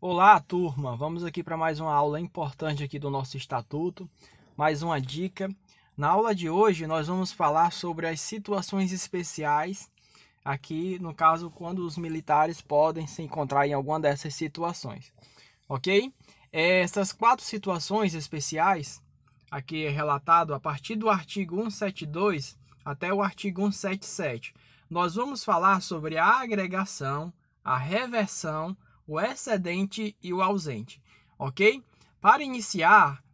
Olá, turma! Vamos aqui para mais uma aula importante aqui do nosso estatuto, mais uma dica. Na aula de hoje nós vamos falar sobre as situações especiais, aqui no caso quando os militares podem se encontrar em alguma dessas situações, ok? Essas 4 situações especiais, aqui é relatado a partir do artigo 172 até o artigo 177. Nós vamos falar sobre a agregação, a reversão, o excedente e o ausente, ok? Para iniciar,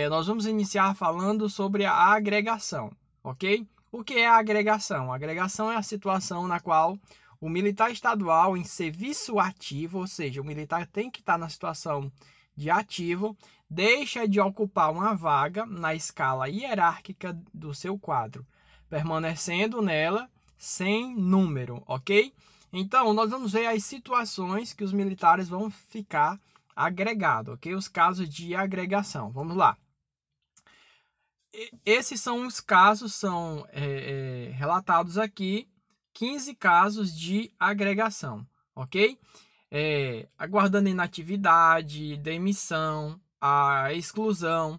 nós vamos iniciar falando sobre a agregação, ok? O que é a agregação? A agregação é a situação na qual o militar estadual em serviço ativo, ou seja, o militar tem que estar na situação de ativo, deixa de ocupar uma vaga na escala hierárquica do seu quadro, permanecendo nela sem número, ok? Então, nós vamos ver as situações que os militares vão ficar agregados, ok? Os casos de agregação. Vamos lá. Esses são os casos, são relatados aqui, 15 casos de agregação, ok? Aguardando inatividade, demissão, a exclusão,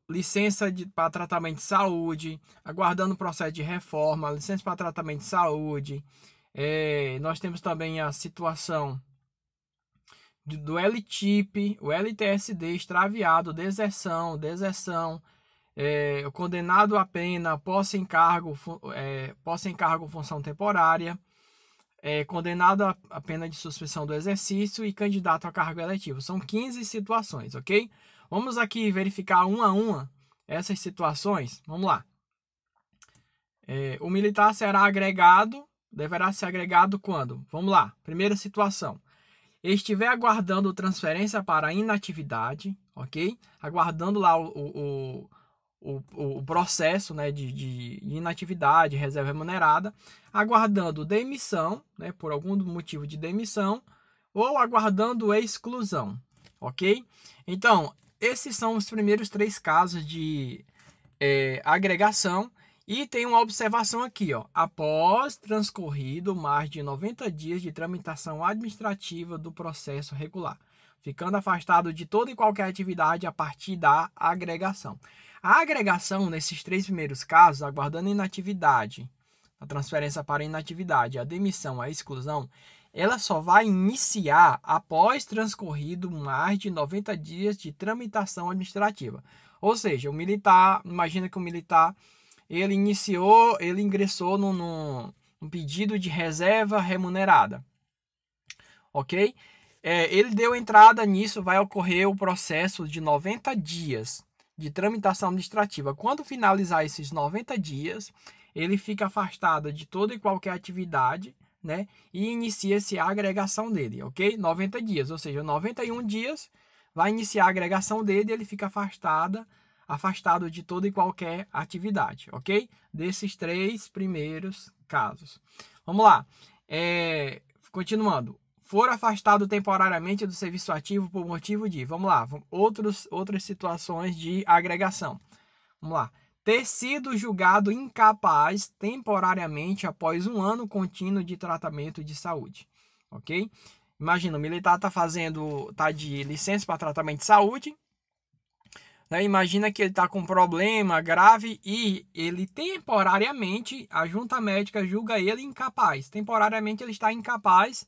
licença para tratamento de saúde, aguardando o processo de reforma, licença para tratamento de saúde. Nós temos também a situação do LTIP, o LTSD extraviado, deserção, o condenado a pena, posse em cargo, função temporária, condenado a pena de suspensão do exercício e candidato a cargo eletivo. São 15 situações, ok? Vamos aqui verificar uma a uma essas situações. Vamos lá. O militar deverá ser agregado quando? Vamos lá. Primeira situação. Estiver aguardando transferência para inatividade, ok? Aguardando lá o processo, né, de inatividade, reserva remunerada, aguardando demissão, né, por algum motivo de demissão, ou aguardando exclusão, ok? Então, esses são os primeiros 3 casos de agregação. E tem uma observação aqui, ó. Após transcorrido mais de 90 dias de tramitação administrativa do processo regular, ficando afastado de toda e qualquer atividade a partir da agregação. A agregação, nesses 3 primeiros casos, aguardando inatividade, a transferência para inatividade, a demissão, a exclusão, ela só vai iniciar após transcorrido mais de 90 dias de tramitação administrativa. Ou seja, o militar, imagina que o militar ele ingressou num pedido de reserva remunerada, ok? Ele deu entrada nisso, vai ocorrer o processo de 90 dias de tramitação administrativa. Quando finalizar esses 90 dias, ele fica afastado de toda e qualquer atividade, né? E inicia-se a agregação dele, ok? 90 dias, ou seja, 91 dias vai iniciar a agregação dele e ele fica afastado de toda e qualquer atividade, ok? Desses 3 primeiros casos. Vamos lá. Continuando. For afastado temporariamente do serviço ativo por motivo de... Vamos lá. Outras situações de agregação. Vamos lá. Ter sido julgado incapaz temporariamente após 1 ano contínuo de tratamento de saúde, ok? Imagina, o militar tá de licença para tratamento de saúde. Imagina que ele está com um problema grave e ele temporariamente, a junta médica julga ele incapaz. Temporariamente ele está incapaz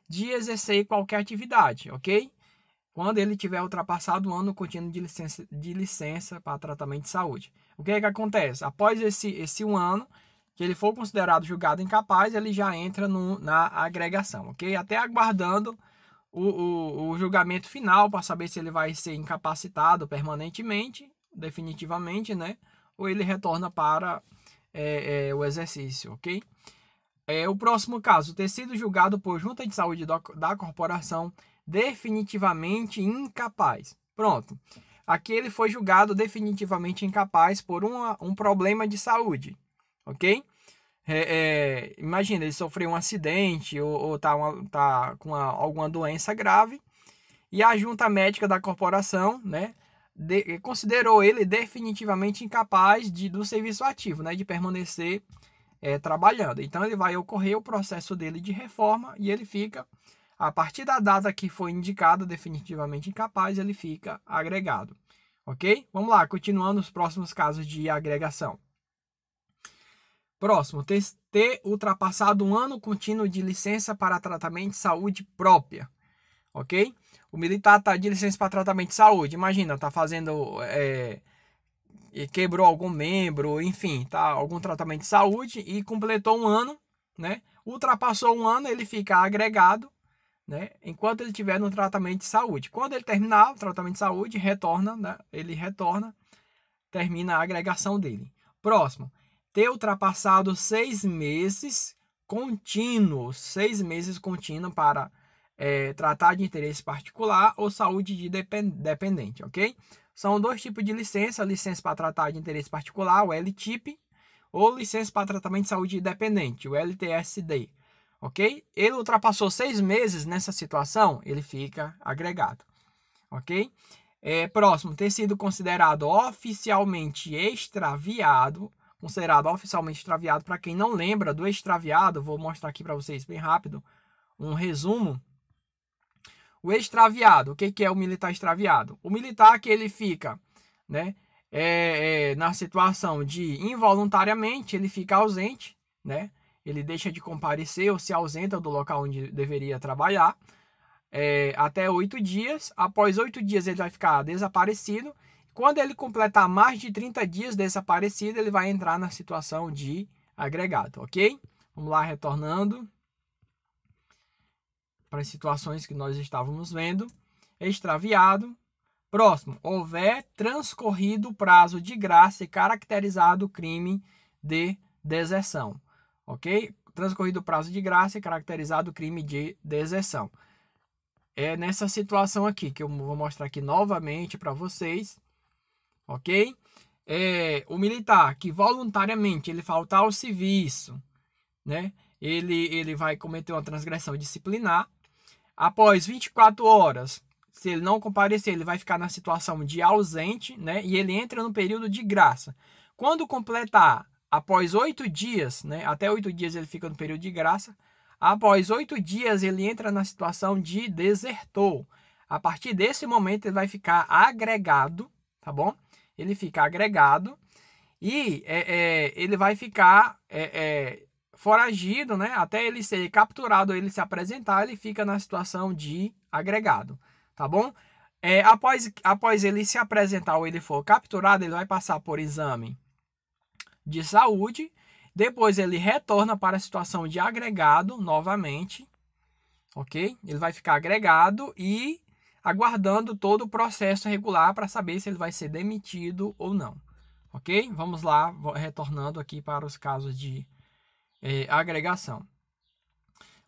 de exercer qualquer atividade, ok? Quando ele tiver ultrapassado o ano contínuo de licença para tratamento de saúde. O que acontece? Após esse 1 ano, que ele for considerado julgado incapaz, ele já entra na agregação, ok? Até aguardando o julgamento final para saber se ele vai ser incapacitado permanentemente, definitivamente, né? Ou ele retorna para o exercício, ok? O próximo caso, ter sido julgado por junta de saúde da corporação definitivamente incapaz. Pronto. Aqui ele foi julgado definitivamente incapaz por um problema de saúde, ok? Imagina, ele sofreu um acidente ou tá com alguma doença grave e a junta médica da corporação, né, considerou ele definitivamente incapaz do serviço ativo, né, de permanecer trabalhando. Então ele vai ocorrer o processo dele de reforma e ele fica A partir da data que foi indicada definitivamente incapaz, ele fica agregado. Ok? Vamos lá, continuando os próximos casos de agregação. Próximo, ter ultrapassado um ano contínuo de licença para tratamento de saúde própria. Ok? O militar está de licença para tratamento de saúde. Imagina, está fazendo... quebrou algum membro, enfim, tá, algum tratamento de saúde e completou um ano, né? Ultrapassou um ano, ele fica agregado, né? Enquanto ele estiver no tratamento de saúde. Quando ele terminar o tratamento de saúde, retorna, né? Ele retorna, termina a agregação dele. Próximo, ter ultrapassado 6 meses contínuos, 6 meses contínuos para tratar de interesse particular ou saúde de dependente, ok? São dois tipos de licença: licença para tratar de interesse particular, o LTIP, ou licença para tratamento de saúde dependente, o LTSD, ok? Ele ultrapassou 6 meses nessa situação, ele fica agregado, ok? Próximo, ter sido considerado oficialmente extraviado. Considerado oficialmente extraviado, para quem não lembra do extraviado, vou mostrar aqui para vocês bem rápido um resumo. O extraviado, o que é o militar extraviado? O militar que ele fica, né, na situação de involuntariamente, ele fica ausente, né, ele deixa de comparecer ou se ausenta do local onde deveria trabalhar até 8 dias. Após 8 dias ele vai ficar desaparecido. Quando ele completar mais de 30 dias desaparecido, ele vai entrar na situação de agregado, ok? Vamos lá, retornando para as situações que nós estávamos vendo. Extraviado. Próximo, houver transcorrido o prazo de graça e caracterizado o crime de deserção, ok? Transcorrido o prazo de graça e caracterizado o crime de deserção. É nessa situação aqui que eu vou mostrar aqui novamente para vocês, ok? O militar que voluntariamente ele faltar ao serviço, né? Ele vai cometer uma transgressão disciplinar. Após 24 horas, se ele não comparecer, ele vai ficar na situação de ausente, né? E ele entra no período de graça. Quando completar, após 8 dias, né? Até 8 dias ele fica no período de graça. Após 8 dias, ele entra na situação de desertor. A partir desse momento, ele vai ficar agregado, tá bom? Ele fica agregado e ele vai ficar foragido, né? Até ele ser capturado, ele se apresentar, ele fica na situação de agregado, tá bom? Após ele se apresentar ou ele for capturado, ele vai passar por exame de saúde. Depois ele retorna para a situação de agregado novamente, ok? Ele vai ficar agregado e aguardando todo o processo regular para saber se ele vai ser demitido ou não, ok? Vamos lá, retornando aqui para os casos de agregação.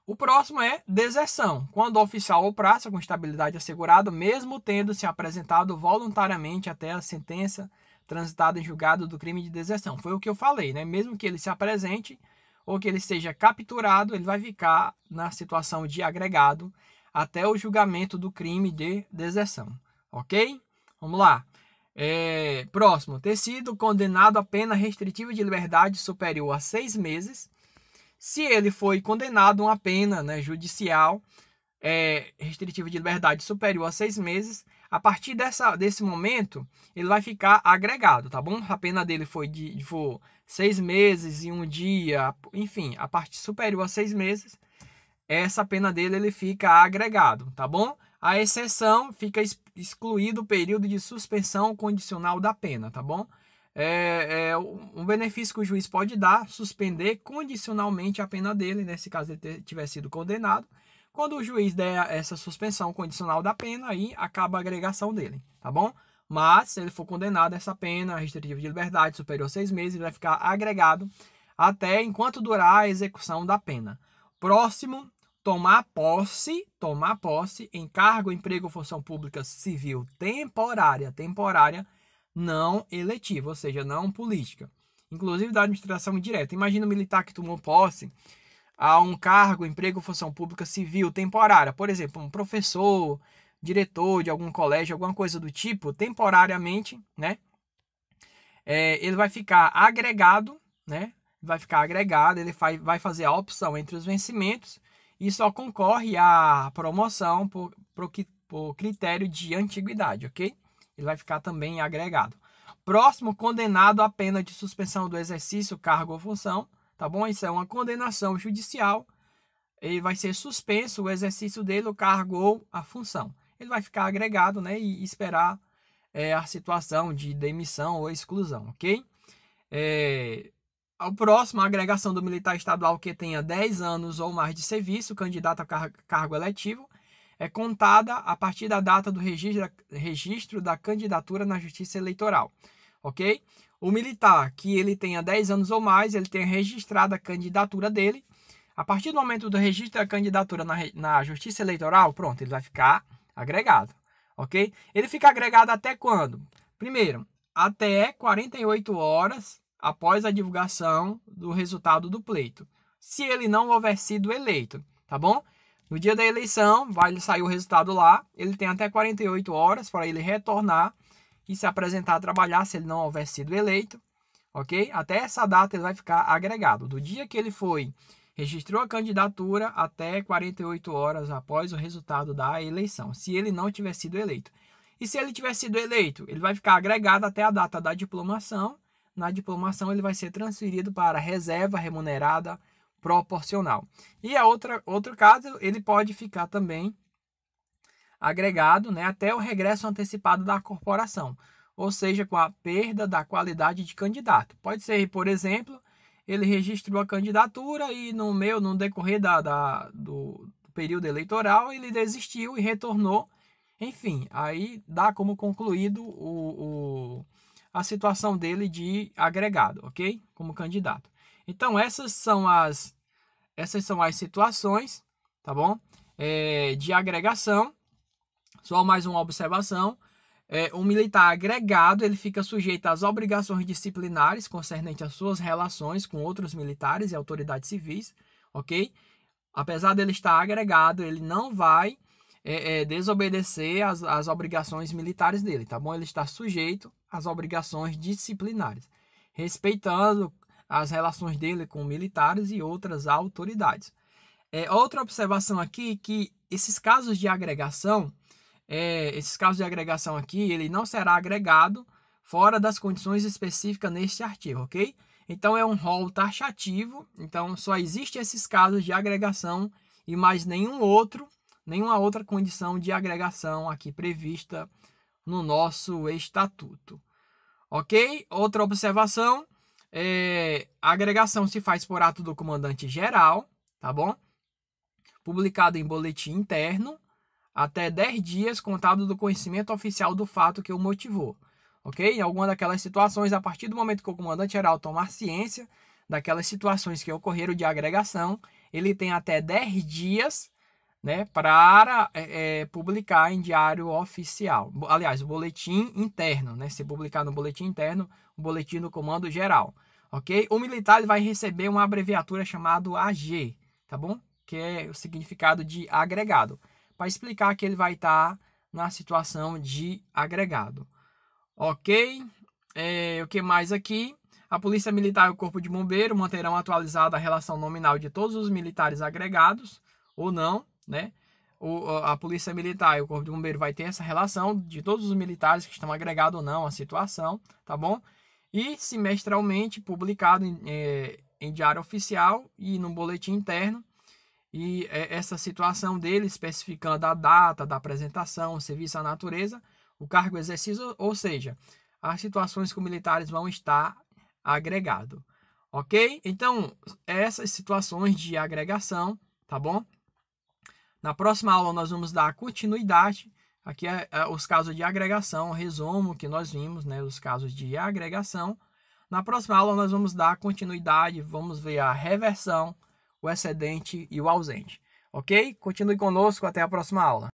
O próximo é deserção, quando o oficial ou praça com estabilidade assegurada, mesmo tendo se apresentado voluntariamente até a sentença transitada em julgado do crime de deserção. Foi o que eu falei, né? Mesmo que ele se apresente ou que ele seja capturado, ele vai ficar na situação de agregado até o julgamento do crime de deserção, ok? Vamos lá. Próximo, ter sido condenado a pena restritiva de liberdade superior a 6 meses, se ele foi condenado a uma pena, né, judicial restritiva de liberdade superior a 6 meses, a partir desse momento, ele vai ficar agregado, tá bom? A pena dele foi de 6 meses e 1 dia, enfim, a parte superior a 6 meses, essa pena dele ele fica agregado, tá bom? A exceção, fica excluído o período de suspensão condicional da pena, tá bom? Um benefício que o juiz pode dar, suspender condicionalmente a pena dele, nesse caso ele tiver sido condenado. Quando o juiz der essa suspensão condicional da pena, aí acaba a agregação dele, tá bom? Mas, se ele for condenado a essa pena restritiva de liberdade superior a 6 meses, ele vai ficar agregado até enquanto durar a execução da pena. Próximo, tomar posse em cargo, emprego ou função pública civil temporária, não eletiva, ou seja, não política, inclusive da administração indireta. Imagina um militar que tomou posse a um cargo, emprego ou função pública civil temporária, por exemplo, um professor, diretor de algum colégio, alguma coisa do tipo, temporariamente, né? Ele vai ficar agregado, né? Vai ficar agregado, ele vai fazer a opção entre os vencimentos e só concorre à promoção por critério de antiguidade, ok? Ele vai ficar também agregado. Próximo, condenado à pena de suspensão do exercício, cargo ou função, tá bom? Isso é uma condenação judicial. Ele vai ser suspenso o exercício dele, o cargo ou a função. Ele vai ficar agregado, né, e esperar a situação de demissão ou exclusão, ok? O próximo, a agregação do militar estadual que tenha 10 anos ou mais de serviço, candidato a cargo eletivo, é contada a partir da data do registro da candidatura na Justiça Eleitoral, ok? O militar que ele tenha 10 anos ou mais, ele tenha registrado a candidatura dele. A partir do momento do registro da candidatura na Justiça Eleitoral, pronto, ele vai ficar agregado, ok? Ele fica agregado até quando? Primeiro, até 48 horas após a divulgação do resultado do pleito, se ele não houver sido eleito, tá bom? No dia da eleição, vai sair o resultado lá, ele tem até 48 horas para ele retornar e se apresentar a trabalhar se ele não houver sido eleito, ok? Até essa data ele vai ficar agregado. Do dia que ele registrou a candidatura até 48 horas após o resultado da eleição, se ele não tiver sido eleito. E se ele tiver sido eleito, ele vai ficar agregado até a data da diplomação. Na diplomação, ele vai ser transferido para a reserva remunerada proporcional. E outro caso, ele pode ficar também agregado, né, até o regresso antecipado da corporação, ou seja, com a perda da qualidade de candidato. Pode ser, por exemplo, ele registrou a candidatura e no decorrer do período eleitoral ele desistiu e retornou. Enfim, aí dá como concluído a situação dele de agregado, ok? Como candidato. Então, essas são as situações, tá bom? De agregação. Só mais uma observação. O militar agregado, ele fica sujeito às obrigações disciplinares concernentes às suas relações com outros militares e autoridades civis, ok? Apesar dele estar agregado, ele não vai desobedecer às obrigações militares dele, tá bom? Ele está sujeito às obrigações disciplinares, respeitando as relações dele com militares e outras autoridades. Outra observação aqui, que esses casos de agregação aqui, ele não será agregado fora das condições específicas neste artigo, ok? Então, é um rol taxativo, então só existe esses casos de agregação e mais nenhuma outra condição de agregação aqui prevista no nosso estatuto. Ok? Outra observação, a agregação se faz por ato do comandante geral, tá bom? Publicado em boletim interno, até 10 dias contado do conhecimento oficial do fato que o motivou. Ok? Em alguma daquelas situações, a partir do momento que o comandante geral tomar ciência daquelas situações que ocorreram de agregação, ele tem até 10 dias, né, para publicar em diário oficial. Aliás, o boletim interno, né? Se publicar no boletim interno, o boletim do comando geral. Ok? O militar ele vai receber uma abreviatura chamada AG, tá bom? Que é o significado de agregado, para explicar que ele vai estar na situação de agregado. Ok? O que mais aqui? A Polícia Militar e o Corpo de Bombeiro manterão atualizada a relação nominal de todos os militares agregados, ou não, né? A Polícia Militar e o Corpo de Bombeiro vai ter essa relação de todos os militares que estão agregados ou não à situação, tá bom? E semestralmente publicado em diário oficial e no boletim interno. E essa situação dele, especificando a data da apresentação, o serviço à natureza, o cargo exercido, ou seja, as situações que os militares vão estar agregados. Ok? Então, essas situações de agregação, tá bom? Na próxima aula nós vamos dar continuidade. Aqui os casos de agregação, resumo que nós vimos, né? Os casos de agregação. Na próxima aula nós vamos dar continuidade, vamos ver a reversão, o excedente e o ausente. Ok? Continue conosco, até a próxima aula.